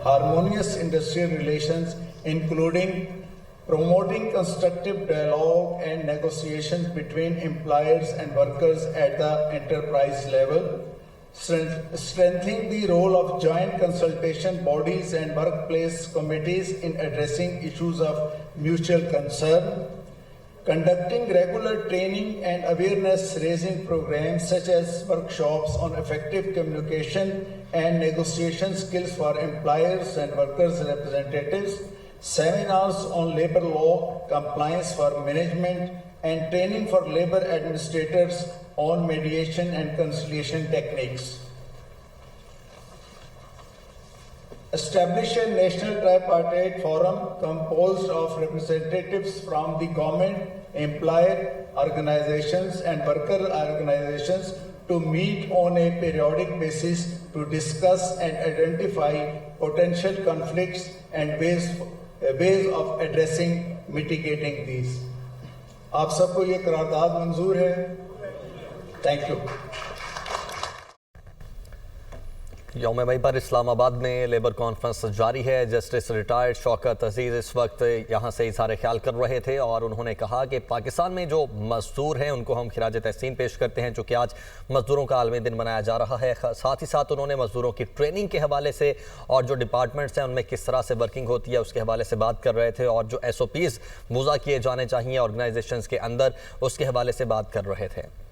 harmonious industrial relations, including promoting constructive dialogue and negotiations between employers and workers at the enterprise level, strengthening the role of joint consultation bodies and workplace committees in addressing issues of mutual concern, conducting regular training and awareness raising programs such as workshops on effective communication and negotiation skills for employers and workers representatives, seminars on labor law compliance for management, and training for labor administrators on mediation and conciliation techniques. Establish a national tripartite forum composed of representatives from the government, employer organizations and worker organizations to meet on a periodic basis to discuss and identify potential conflicts and ways of addressing, mitigating these. आप सबको ये करारदाद मंजूर है? Thank you. यौम मई पर इस्लामाबाद में labour conference जारी है। जस्टिस रिटायर्ड शौकत अजीज़ इस वक्त यहाँ से इज़हार ख्याल कर रहे थे और उन्होंने कहा कि पाकिस्तान में जो मजदूर हैं उनको हम खिराज तहसीन पेश करते हैं, जो कि आज मजदूरों का आलमी दिन मनाया जा रहा है। साथ ही साथ उन्होंने मजदूरों की ट्रेनिंग के हवाले से और जो डिपार्टमेंट्स हैं उनमें किस तरह से वर्किंग होती है उसके हवाले से बात कर रहे थे और जो SOPs वज़ा किए जाने चाहिए ऑर्गेनाइजेशंस के अंदर उसके हवाले से बात कर रहे थे।